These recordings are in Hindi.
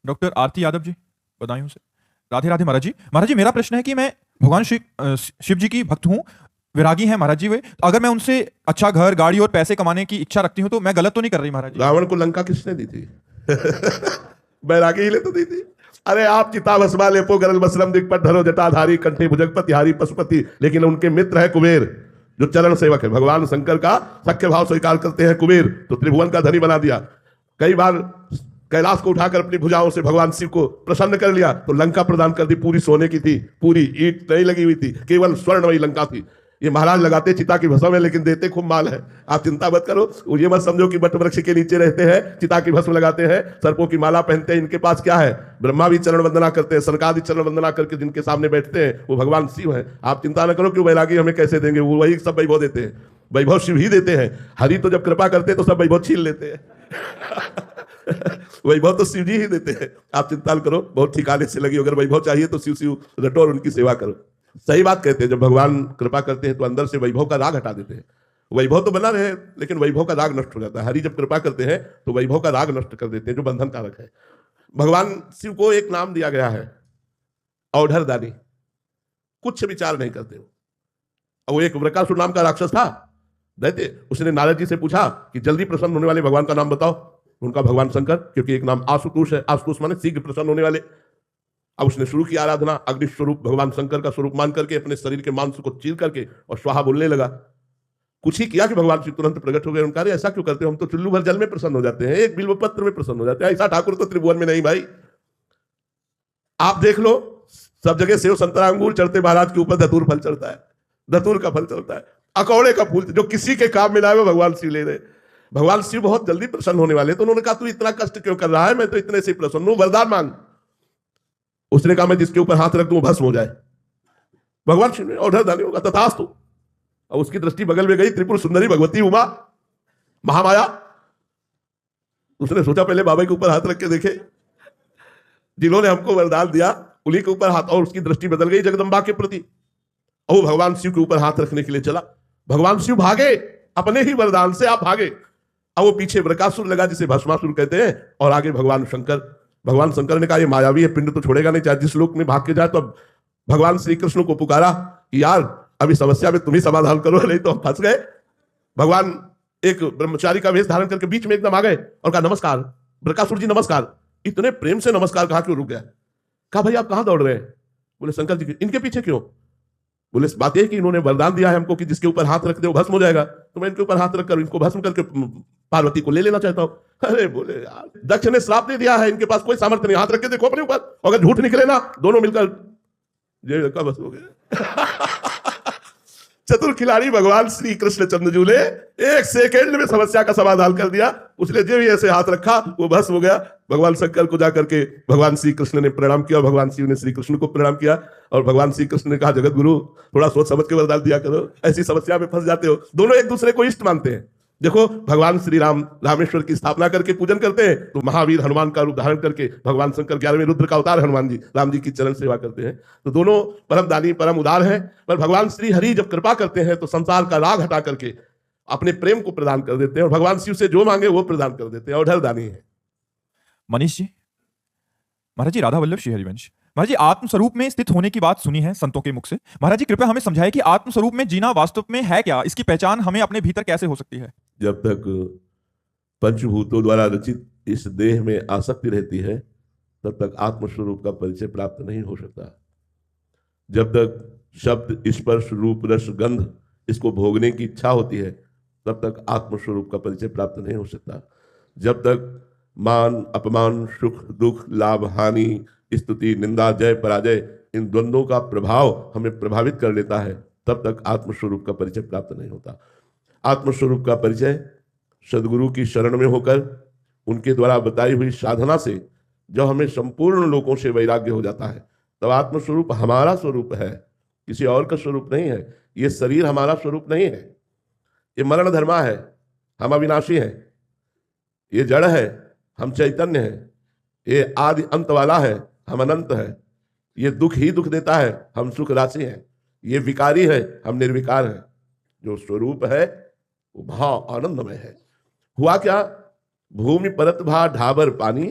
डॉक्टर आरती यादव जी, बदायूं से। राधे राधे महाराज जी। महाराज जी, मेरा प्रश्न है कि मैं भगवान शिव जी की भक्त हूँ, विरागी हैं महाराज जी वे। तो अगर मैं उनसे अच्छा घर, गाड़ी और पैसे कमाने की इच्छा रखती हूँ तो मैं गलत तो नहीं कर रही महाराज जी? रावण को लंका किसने दी थी? बैरागी ही ले तो दी थी। अरे आप चिता भस्मा लेपो गरल बसलम दिक्पट धरो जटाधारी कंठे भुजगपति हारी पशुपति, लेकिन उनके मित्र है कुबेर जो चरण सेवक है। भगवान शंकर का सख्य भाव स्वीकार करते हैं कुबेर, तो त्रिभुवन का धनी बना दिया। कई बार कैलाश को उठाकर अपनी भुजाओं से भगवान शिव को प्रसन्न कर लिया, तो लंका प्रदान कर दी, पूरी सोने की थी, पूरी ईंट नहीं लगी हुई थी, केवल स्वर्णमयी लंका थी। ये महाराज लगाते चिता की भस्म है, लेकिन देते खूब माल है। आप चिंता मत करो, ये मत समझो कि बट वृक्ष के नीचे रहते हैं, चिता की भस्म लगाते हैं, सर्पों की माला पहनते हैं। इनके पास क्या है? ब्रह्मा भी चरण वंदना करते हैं, सरकार चरण वंदना करके जिनके सामने बैठते हैं वो भगवान शिव हैं। आप चिंता न करो कि वैरागी हमें कैसे देंगे, वो वही सब वैभव देते हैं, वैभव शिव ही देते हैं। हरि तो जब कृपा करते हैं तो सब वैभव छीन लेते हैं। वैभव तो शिव जी ही देते हैं। आप चिंता न करो, बहुत ठिकाने से लगी। अगर वैभव चाहिए तो शिव शिव रटो और उनकी सेवा करो। सही बात कहते हैं, जब भगवान कृपा करते हैं तो अंदर से वैभव का राग हटा देते हैं। वैभव तो बना रहे, लेकिन वैभव का राग नष्ट हो जाता है। हरि जब कृपा करते हैं तो वैभव का राग नष्ट कर देते हैं, जो बंधन कारक है। भगवान शिव को एक नाम दिया गया है, औढ़र दानी। कुछ विचार नहीं करते हो। अब वो एक वृकासुर नाम का राक्षस था, दैत्य। उसने नारद जी से पूछा कि जल्दी प्रसन्न होने वाले भगवान का नाम बताओ। उनका भगवान शंकर, क्योंकि एक नाम आशुतोष है, आशुतोष माने शीघ्र प्रसन्न होने वाले। अब उसने शुरू की आराधना, अग्नि स्वरूप भगवान शंकर का स्वरूप मान करके अपने शरीर के मांस को चीर करके और स्वाहा बोलने लगा। कुछ ही किया कि भगवान शिव तुरंत प्रकट हो गए। उनका ऐसा क्यों करते हो, हम तो चुल्लू भर जल में प्रसन्न हो जाते हैं, एक बिल्व पत्र में प्रसन्न हो जाते हैं। ऐसा ठाकुर तो त्रिभुवन में नहीं भाई। आप देख लो, सब जगह सेव संतरा अंगूर चढ़ते, महाराज के ऊपर धतूर फल चढ़ता है, धतूर का फल चढ़ता है, अकौड़े का फूल, जो किसी के काम में लाए वो भगवान शिव ले रहे। भगवान शिव बहुत जल्दी प्रसन्न होने वाले, तो उन्होंने कहा तू इतना कष्ट क्यों कर रहा है, मैं तो इतने से प्रसन्न हूं, वरदान मांग। उसने कहा मैं जिसके ऊपर हाथ रख दूं भस्म हो जाए। भगवान शिव ने औढ़र दानी होगा तथास्तु। और उसकी दृष्टि बगल में गई, त्रिपुर सुंदरी भगवती उमा महामाया। उसने सोचा पहले बाबा के ऊपर हाथ रख के देखे, जिन्होंने हमको वरदान दिया उन्हीं के ऊपर हाथ, और उसकी दृष्टि बदल गई जगदम्बा के प्रति। और वो भगवान शिव के ऊपर हाथ रखने के लिए चला। भगवान शिव भागे, अपने ही वरदान से आप भागे। अब वो पीछे वृकासुर लगा, जिसे भस्मासुर कहते हैं, और आगे भगवान शंकर। भगवान शंकर ने कहा ये मायावी है, पिंड तो छोड़ेगा नहीं, चाहे जिस लोक में भाग के जाए। तो भगवान श्री कृष्ण को पुकारा कि यार अभी समस्या में तुम ही समाधान करो, नहीं तो हम फंस गए। भगवान एक ब्रह्मचारी का वेश धारण करके बीच में एकदम आ गए और कहा नमस्कार वृकासुर जी, नमस्कार। इतने प्रेम से नमस्कार कहा कि रुक गया। कहा भाई आप कहां दौड़ रहे हैं? बोले शंकर जी इनके पीछे क्यों? बोले बात यह कि इन्होंने वरदान दिया है हमको कि जिसके ऊपर हाथ रख दे वो भस्म हो जाएगा, तो मैं इनके ऊपर हाथ रखकर इनको भस्म करके पार्वती को ले लेना चाहता हूं। अरे बोले यार, दक्ष ने श्राप दे दिया है, इनके पास कोई सामर्थ्य नहीं, हाथ रख के देखो अपने ऊपर, अगर झूठ निकले ना दोनों मिलकर जेल का बस हो गए। चतुर खिलाड़ी भगवान श्री कृष्ण चंद्रजू ने एक सेकेंड में समस्या का समाधान कर दिया। उसने जो भी ऐसे हाथ रखा वो भस्म हो गया। भगवान शंकर को जाकर के भगवान श्री कृष्ण ने प्रणाम किया, भगवान शिव ने श्री कृष्ण को प्रणाम किया, और भगवान श्री कृष्ण ने कहा जगत गुरु थोड़ा सोच समझ के वरदान दिया करो, ऐसी समस्या में फंस जाते हो। दोनों एक दूसरे को इष्ट मानते हैं। देखो भगवान श्री राम रामेश्वर की स्थापना करके पूजन करते हैं, तो महावीर हनुमान का रूप धारण करके भगवान शंकर 11वें रुद्र का अवतार हनुमान जी राम जी की चरण सेवा करते हैं। तो दोनों परम दानी परम उदार हैं। पर भगवान श्री हरि जब कृपा करते हैं तो संसार का राग हटा करके अपने प्रेम को प्रदान कर देते हैं, और भगवान शिव से जो मांगे वो प्रदान कर देते हैं। औढ़र दानी है। मनीष जी, महाराज जी, राधा वल्लभ श्री हरिवंश। महाराज जी, आत्मस्वरूप में स्थित होने की बात सुनी है संतों के मुख से। महाराज जी कृपया हमें समझाएं कि आत्मस्वरूप में जीना वास्तव में है क्या, इसकी पहचान हमें अपने भीतर कैसे हो सकती है? जब तक पंचभूतों द्वारा रचित इस देह में आसक्ति रहती है तब तक आत्मस्वरूप का परिचय प्राप्त नहीं हो सकता। जब तक शब्द स्पर्श रूप रस गंध इसको भोगने की इच्छा होती है तब तक आत्मस्वरूप का परिचय प्राप्त नहीं हो सकता। जब तक मान अपमान सुख दुख लाभ हानि स्तुति निंदा जय पराजय इन द्वंद्वों का प्रभाव हमें प्रभावित कर लेता है तब तक आत्मस्वरूप का परिचय प्राप्त नहीं होता। आत्मस्वरूप का परिचय सदगुरु की शरण में होकर उनके द्वारा बताई हुई साधना से जब हमें संपूर्ण लोगों से वैराग्य हो जाता है तब आत्मस्वरूप हमारा स्वरूप है, किसी और का स्वरूप नहीं है। ये शरीर हमारा स्वरूप नहीं है, ये मरण धर्मा है, हम अविनाशी हैं। ये जड़ है, हम चैतन्य हैं। ये आदि अंत वाला है, हम अनंत है। ये दुख ही दुख देता है, हम सुख राशि हैं। ये विकारी है, हम निर्विकार हैं। जो स्वरूप है वो भाव आनंदमय है। हुआ क्या? भूमि परत भा ढाबर पानी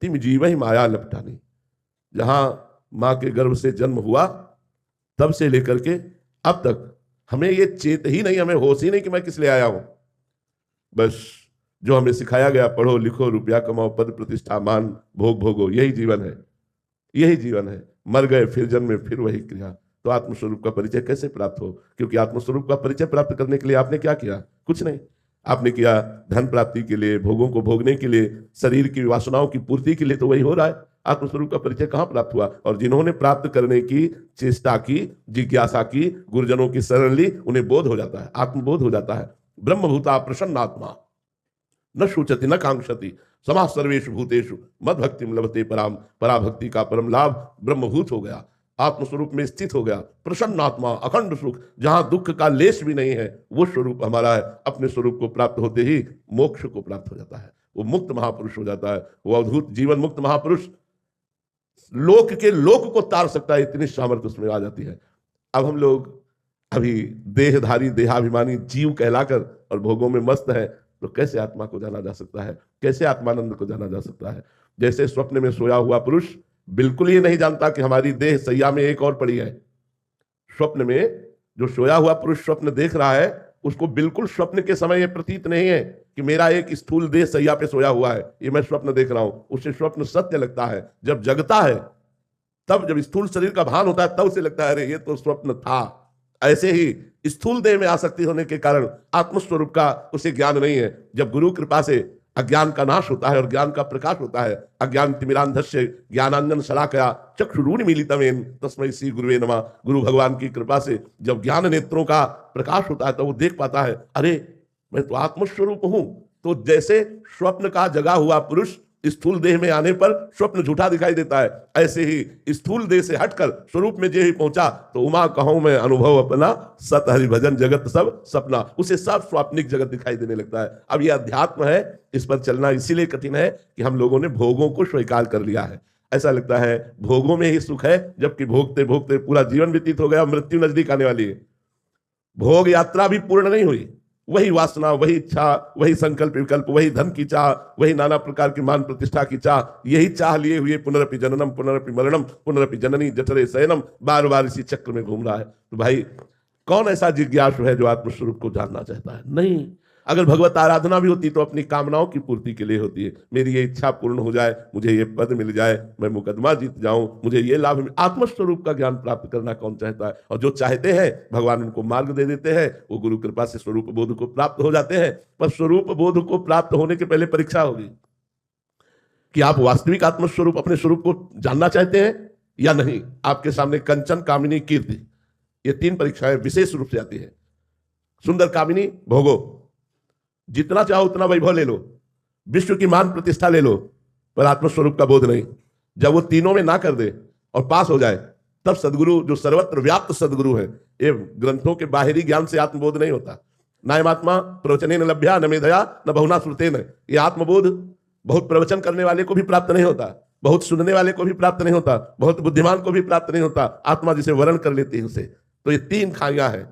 तिम जीव ही माया लपटानी। जहां मां के गर्भ से जन्म हुआ तब से लेकर के अब तक हमें ये चेत ही नहीं, हमें होश ही नहीं कि मैं किस लिए आया हूं। बस जो हमें सिखाया गया, पढ़ो लिखो रुपया कमाओ पद प्रतिष्ठा मान भोग भोगो, यही जीवन है, यही जीवन है। मर गए फिर जन्मे फिर वही क्रिया। तो आत्मस्वरूप का परिचय कैसे प्राप्त हो? क्योंकि आत्मस्वरूप का परिचय प्राप्त करने के लिए आपने क्या किया? कुछ नहीं। आपने किया धन प्राप्ति के लिए, भोगों को भोगने के लिए, शरीर की वासनाओं की पूर्ति के लिए, तो वही हो रहा है। आत्मस्वरूप का परिचय कहां प्राप्त हुआ? और जिन्होंने प्राप्त करने की चेष्टा की, जिज्ञासा की, गुरुजनों की शरण ली, उन्हें बोध हो जाता है, आत्मबोध हो जाता है। ब्रह्मभूता प्रसन्न आत्मा न शुचति न कांक्षति समाः सर्वेषु भूतेषु मद भक्तिम लभते पराम। पराभक्ति का परम लाभ ब्रह्मभूत हो गया, आत्मस्वरूप में स्थित हो गया। प्रसन्न आत्मा, अखंड सुख, जहां दुख का लेश भी नहीं है, वो स्वरूप हमारा है। अपने स्वरूप को प्राप्त होते ही मोक्ष को प्राप्त हो जाता है, वो मुक्त महापुरुष हो जाता है। वो अद्भुत जीवन मुक्त महापुरुष लोक के लोक को तार सकता है, इतनी सामर्थ्य उसमें आ जाती है। अब हम लोग अभी देहधारी देहाभिमानी जीव कहलाकर और भोगों में मस्त है, तो कैसे आत्मा को जाना जा सकता है? कैसे आत्मानंद को जाना जा सकता है? जैसे स्वप्न में सोया हुआ पुरुष बिल्कुल ये नहीं जानता कि हमारी देह सैया में एक और पड़ी है। स्वप्न में जो सोया हुआ पुरुष स्वप्न देख रहा है, उसको बिल्कुल स्वप्न के समय ये प्रतीत नहीं है कि मेरा एक स्थूल देह सैया पे सोया हुआ है, ये मैं स्वप्न देख रहा हूं। उसे स्वप्न सत्य लगता है। जब जगता है, तब जब स्थूल शरीर का भान होता है, तब उसे लगता है अरे ये तो स्वप्न था। ऐसे ही स्थूल देह में आसक्ति होने के कारण आत्मस्वरूप का उसे ज्ञान नहीं है। जब गुरु कृपा से अज्ञान का नाश होता है और ज्ञान का प्रकाश होता है, अज्ञान तिमिरांधस्य ज्ञानांजन शलाकया चक्षुरुन्मीलितमेन तस्मै श्री गुरुवे नमः। गुरु भगवान की कृपा से जब ज्ञान नेत्रों का प्रकाश होता है, तो वो देख पाता है अरे मैं तो आत्मस्वरूप हूं। तो जैसे स्वप्न का जगा हुआ पुरुष स्थूल देह में आने पर स्वप्न झूठा दिखाई देता है, ऐसे ही स्थूल देह से हटकर स्वरूप में जे ही पहुंचा, तो उमा कहूं मैं अनुभव अपना, सत हरि भजन जगत सब सपना। उसे सब स्वाप्निक जगत दिखाई देने लगता है। अब यह अध्यात्म है, इस पर चलना इसीलिए कठिन है कि हम लोगों ने भोगों को स्वीकार कर लिया है। ऐसा लगता है भोगों में ही सुख है, जबकि भोगते भोगते पूरा जीवन व्यतीत हो गया, मृत्यु नजदीक आने वाली है। भोग यात्रा भी पूर्ण नहीं हुई, वही वासना, वही इच्छा, वही संकल्प विकल्प, वही धन की चाह, वही नाना प्रकार की मान प्रतिष्ठा की चाह, यही चाह लिए हुए पुनरपि जननम पुनरपि मरणम पुनरपि जननी जठरे शयनम, बार बार इसी चक्र में घूम रहा है। तो भाई कौन ऐसा जिज्ञासु है जो आत्मस्वरूप को जानना चाहता है? नहीं। अगर भगवत आराधना भी होती तो अपनी कामनाओं की पूर्ति के लिए होती है। मेरी ये इच्छा पूर्ण हो जाए, मुझे ये पद मिल जाए, मैं मुकदमा जीत जाऊं, मुझे ये लाभ मिले। आत्मस्वरूप का ज्ञान प्राप्त करना कौन चाहता है? और जो चाहते हैं भगवान उनको मार्ग दे देते हैं, वो गुरु कृपा से स्वरूप बोध को प्राप्त हो जाते हैं। पर स्वरूप बोध को प्राप्त होने के पहले परीक्षा होगी कि आप वास्तविक आत्मस्वरूप अपने स्वरूप को जानना चाहते हैं या नहीं। आपके सामने कंचन, कामिनी, कीर्ति, ये तीन परीक्षाएं विशेष रूप से आती है। सुंदर कामिनी भोगो, जितना चाहो उतना वैभव ले लो, विश्व की मान प्रतिष्ठा ले लो, पर आत्मस्वरूप का बोध नहीं। जब वो तीनों में ना कर दे और पास हो जाए, तब सदगुरु जो सर्वत्र व्याप्त सदगुरु है, ये ग्रंथों के बाहरी ज्ञान से आत्मबोध नहीं होता। नायमात्मा प्रवचने न लभ्या न मेधया न बहुना श्रुतेन। ये आत्मबोध बहुत प्रवचन करने वाले को भी प्राप्त नहीं होता, बहुत सुनने वाले को भी प्राप्त नहीं होता, बहुत बुद्धिमान को भी प्राप्त नहीं होता। आत्मा जिसे वर्ण कर लेती है उसे। तो ये तीन खाइयां हैं,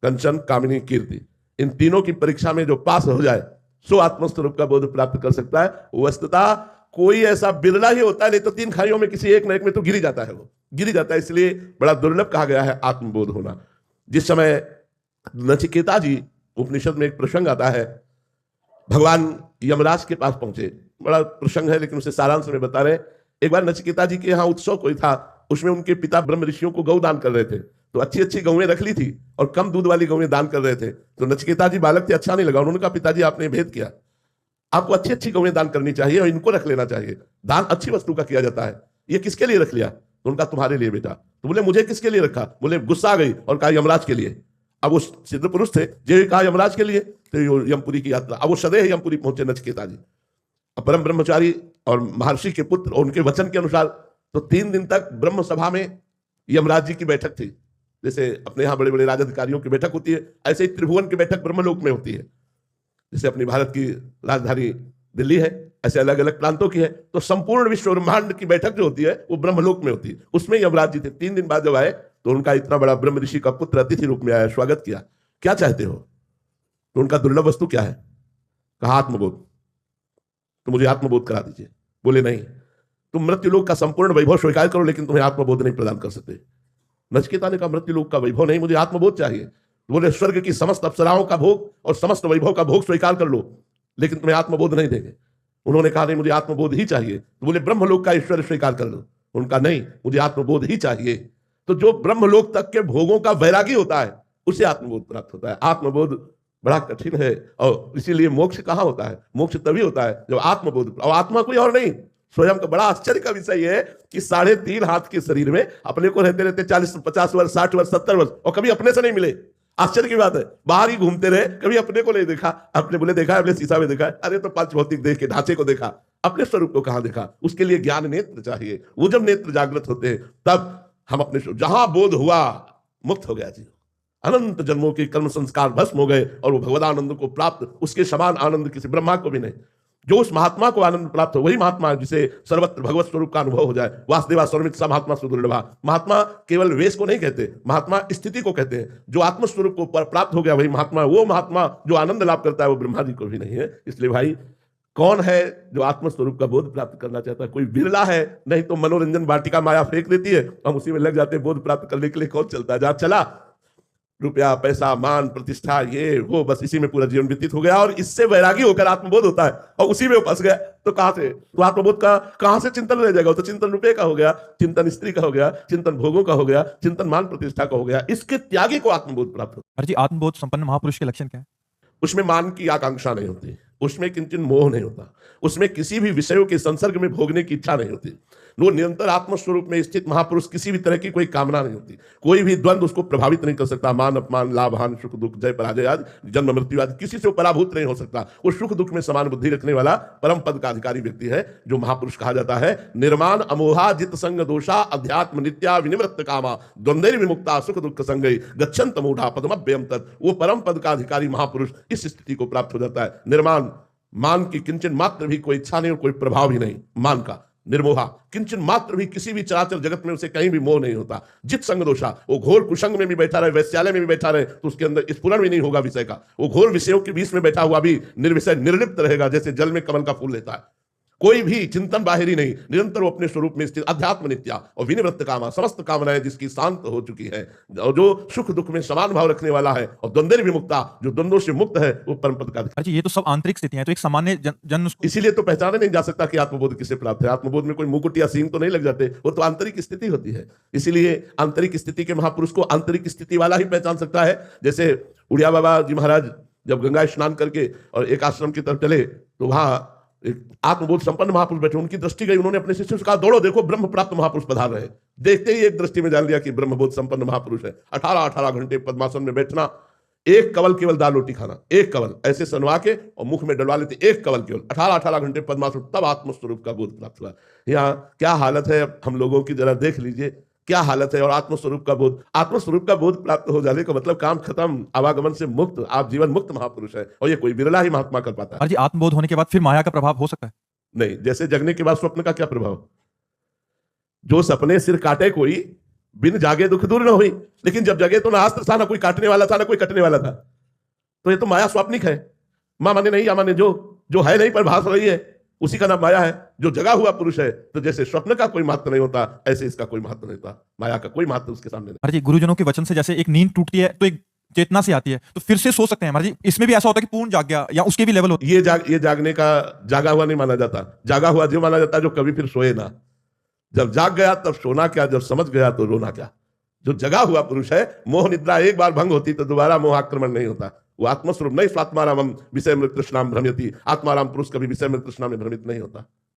कंचन, कामिनी, कीर्ति। इन तीनों की परीक्षा में जो पास हो जाए, सो आत्मस्वरूप का बोध प्राप्त कर सकता है। वस्तुतः कोई ऐसा बिरला ही होता है, नहीं तो तीन खाइयों में किसी एक न एक में तो गिरी जाता है, वो गिरी जाता है। इसलिए बड़ा दुर्लभ कहा गया है आत्मबोध होना। जिस समय नचिकेता जी, उपनिषद में एक प्रसंग आता है, भगवान यमराज के पास पहुंचे। बड़ा प्रसंग है लेकिन उसे सारांश में बता रहे। एक बार नचिकेता जी के यहाँ उत्सव कोई था, उसमें उनके पिता ब्रह्म ऋषियों को गौ दान कर रहे थे। तो अच्छी अच्छी गौएं रख ली थी और कम दूध वाली गौएं दान कर रहे थे। तो नचिकेता जी बालक थे, अच्छा नहीं लगा। उन्होंने कहा पिताजी आपने भेद किया, आपको अच्छी अच्छी गौएं दान करनी चाहिए और इनको रख लेना चाहिए। दान अच्छी वस्तु का किया जाता है, ये किसके लिए रख लिया? तो उनका तुम्हारे लिए बेटा। तो बोले मुझे किसके लिए रखा? बोले गुस्सा आ गई और कहा यमराज के लिए। अब वो सिद्ध पुरुष थे, जो कहा यमराज के लिए, तो यमपुरी की यात्रा। अब वो सदैव यमपुरी पहुंचे नचिकेता जी, परम ब्रह्मचारी और महर्षि के पुत्र, और उनके वचन के अनुसार तो 3 दिन तक ब्रह्म सभा में यमराज जी की बैठक थी। जैसे अपने यहाँ बड़े बड़े राजाधिकारियों की बैठक होती है, ऐसे ही त्रिभुवन की बैठक ब्रह्मलोक में होती है। जैसे अपनी भारत की राजधानी दिल्ली है, ऐसे अलग अलग प्रांतों की है। तो संपूर्ण विश्व ब्रह्मांड की बैठक जो होती है वो ब्रह्मलोक में होती है। उसमें यमराज जी थे। 3 दिन बाद जब आए तो उनका इतना बड़ा ब्रह्म ऋषि का पुत्र अतिथि रूप में आया, स्वागत किया। क्या चाहते हो? तो उनका दुर्लभ वस्तु क्या है? कहा आत्मबोध। तो मुझे आत्मबोध करा दीजिए। बोले नहीं, तुम मृत्युलोक का संपूर्ण वैभव स्वीकार करो, लेकिन तुम्हें आत्मबोध नहीं प्रदान कर सकते। नचिकेता ने कहा मृत्युलोक का वैभव नहीं, मुझे आत्मबोध चाहिए। तो बोले स्वर्ग की समस्त अप्सराओं का भोग और समस्त वैभव का भोग स्वीकार कर लो, लेकिन तुम्हें आत्मबोध नहीं देंगे। उन्होंने कहा नहीं, मुझे आत्मबोध ही चाहिए। तो बोले ब्रह्मलोक का ईश्वर स्वीकार कर लो। उनका नहीं, मुझे आत्मबोध ही चाहिए। तो जो ब्रह्मलोक तक के भोगों का वैरागी होता है उसे आत्मबोध प्राप्त होता है। आत्मबोध बड़ा कठिन है, और इसीलिए मोक्ष कहाँ होता है? मोक्ष तभी होता है जब आत्मबोध, और आत्मा कोई और नहीं, स्वयं का। बड़ा आश्चर्य का विषय है कि 3.5 हाथ के शरीर में अपने को रहते रहते 40, 50 वर्ष, 60 वर्ष, 70 वर्ष, और कभी अपने से नहीं मिले। आश्चर्य की बात है, बाहर ही घूमते रहे, कभी अपने को नहीं देखा। अपने बोले देखा है, अपने शीशा में देखा है, अरे तो पंच भौतिक देह के ढांचे को देखा, अपने स्वरूप को कहां देखा? उसके लिए ज्ञान नेत्र चाहिए। वो जब नेत्र जागृत होते हैं तब हम अपने जहां बोध हुआ मुक्त हो गया जी। अनंत जन्मों के कर्म संस्कार भस्म हो गए और वो भगवदानंद को प्राप्त, उसके समान आनंद किसी ब्रह्मा को भी नहीं। जो उस महात्मा को आनंद प्राप्त हो वही महात्मा है जिसे सर्वत्र भगवत स्वरूप का अनुभव हो जाए। वासुदेवा सर्वमित सा महात्मा सुदुर्लभा। महात्मा केवल वेश को नहीं कहते, महात्मा स्थिति को कहते हैं। जो आत्मस्वरूप को प्राप्त हो गया वही महात्मा। वो महात्मा जो आनंद लाभ करता है वो ब्रह्मा जी को भी नहीं है। इसलिए भाई, कौन है जो आत्मस्वरूप का बोध प्राप्त करना चाहता है? कोई बिरला है, नहीं तो मनोरंजन वाटिका माया फेंक देती है, हम उसी में लग जाते हैं। बोध प्राप्त करने के लिए कौन चलता है? जहां चला रुपया, पैसा, मान, प्रतिष्ठा, ये वो, बस इसी में पूरा जीवन व्यतीत हो गया, और इससे वैरागी होकर आत्मबोध होता है और उसी में फंस गया। तो कहां से, तो आत्मबोध का कहां से चिंतन रह जाएगा? तो चिंतन रुपये का हो गया, चिंतन स्त्री का हो गया, चिंतन भोगों का हो गया, चिंतन मान प्रतिष्ठा का हो गया। इसके त्यागी को आत्मबोध प्राप्त होता महाराज जी, आत्मबोध संपन्न महापुरुष के लक्षण क्या है? उसमें मान की आकांक्षा नहीं होती, उसमें किंचन मोह नहीं होता, उसमें किसी भी विषयों के संसर्ग में भोगने की इच्छा नहीं होती। वो निरंतर आत्मस्वरूप में स्थित महापुरुष, किसी भी तरह की कोई कामना नहीं होती, कोई भी द्वंद्व उसको प्रभावित नहीं कर सकता। मान अपमान, लाभ हानि, सुख दुख, जय पराजय आदि, जन्म मृत्यु आदि, किसी से वो पराभूत नहीं हो सकता। वो सुख दुख में समान बुद्धि रखने वाला परम पद का अधिकारी व्यक्ति है जो महापुरुष कहा जाता है। निर्माण अमोहा जित संग दोषा अध्यात्म नित्या विनिवृत्त कामा द्वंद्वैर विमुक्ता सुख दुख संगई गच्छन्त मूढ़ा पदमभ्यम तत्। वो परम पद का अधिकारी महापुरुष इस स्थिति को प्राप्त हो जाता है। निर्माण, मान की किंचन मात्र भी कोई इच्छा नहीं और कोई प्रभाव भी नहीं। मान का निर्मोहा, किंचन मात्र भी किसी भी चराचर जगत में उसे कहीं भी मोह नहीं होता। जित संग दोषा, वो घोर कुसंग में भी बैठा रहे, वैश्यालय में भी बैठा रहे, तो उसके अंदर स्फुरण भी नहीं होगा विषय का। वो घोर विषयों के बीच में बैठा हुआ भी निर्विषय निर्लिप्त रहेगा, जैसे जल में कमल का फूल लेता है। कोई भी चिंतन बाहरी नहीं, निरंतर वो अपने स्वरूप में स्थित अध्यात्म नित्या और विनिवृत्त कामा, समस्त कामनाएं जिसकी शांत हो चुकी है, और जो सुख दुख में समान भाव रखने वाला है, और द्वंद्व विमुक्ता, जो द्वंद्वों से मुक्त है, वो परम पद का अधिकारी। महाराज जी, ये तो सब आंतरिक स्थितियां हैं, तो एक सामान्य जन इसीलिए तो पहचाने नहीं जा सकता कि आत्मबोध किसे प्राप्त है। आत्मबोध में कोई मुकुट या सींग तो नहीं लग जाते, वो तो आंतरिक स्थिति होती है। इसीलिए आंतरिक स्थिति के महापुरुष को आंतरिक स्थिति वाला ही पहचान सकता है। जैसे उड़िया बाबा जी महाराज जब गंगा स्नान करके और एक आश्रम की तरफ चले, तो वहां एक आत्मबोध संपन्न महापुरुष बैठे, उनकी दृष्टि गई, उन्होंने अपने शिष्यों से कहा दौड़ो देखो ब्रह्म प्राप्त महापुरुष पधार रहे। देखते ही एक दृष्टि में जान लिया कि ब्रह्मबोध संपन्न महापुरुष है। 18 घंटे पद्मासन में बैठना, एक कवल केवल दाल रोटी खाना, एक कवल ऐसे सनवा के और मुख में डलवा लेते, एक कवल केवल 18 घंटे पद्मासन, तब आत्मस्वरूप का बोध प्राप्त हुआ। यहाँ क्या हालत है हम लोगों की, जरा देख लीजिए क्या हालत है। और आत्मस्वरूप का बोध, आत्मस्वरूप का बोध प्राप्त हो जाने का मतलब काम खत्म, आवागमन से मुक्त, आप जीवन मुक्त महापुरुष है, और ये कोई बिरला ही महात्मा कर पाता है। महाराज जी, आत्मबोध होने के बाद फिर माया का प्रभाव हो सकता है? नहीं, जैसे जगने के बाद स्वप्न का क्या प्रभाव? जो सपने सिर काटे कोई, बिन जागे दुख दूर न हुई। लेकिन जब जगे तो ना अस्त्र था, ना कोई काटने वाला था, ना कोई कटने वाला था। तो ये तो माया स्वाप्निक है। मां माने नहीं, या माने जो है नहीं पर भास रही है, उसी का नाम माया है। जो जगा हुआ पुरुष है, तो जैसे स्वप्न का कोई महत्व नहीं होता, ऐसे इसका कोई महत्व नहीं होता। माया का कोई महत्व उसके सामने नहीं। महाराज जी, गुरुजनों के वचन से जैसे एक नींद टूटती है तो एक चेतना से आती है, तो फिर से सो सकते हैं महाराज जी? इसमें भी ऐसा होता है कि पूर्ण जाग गया, या उसके भी लेवल होता है? ये जागने का जागा हुआ नहीं माना जाता। जागा हुआ जो माना जाता है जो कभी फिर सोए ना। जब जाग गया तब सोना क्या, जब समझ गया तो रोना क्या। जो जगा हुआ पुरुष है, मोह निद्रा एक बार भंग होती तो दोबारा मोह आक्रमण नहीं होता। वो आत्मस्वरूप नहीं, स्वात्माराम विषय में तृष्णाम भ्रमयति। आत्माराम पुरुष कभी विषय में तृष्णा में भ्रमित नहीं होता।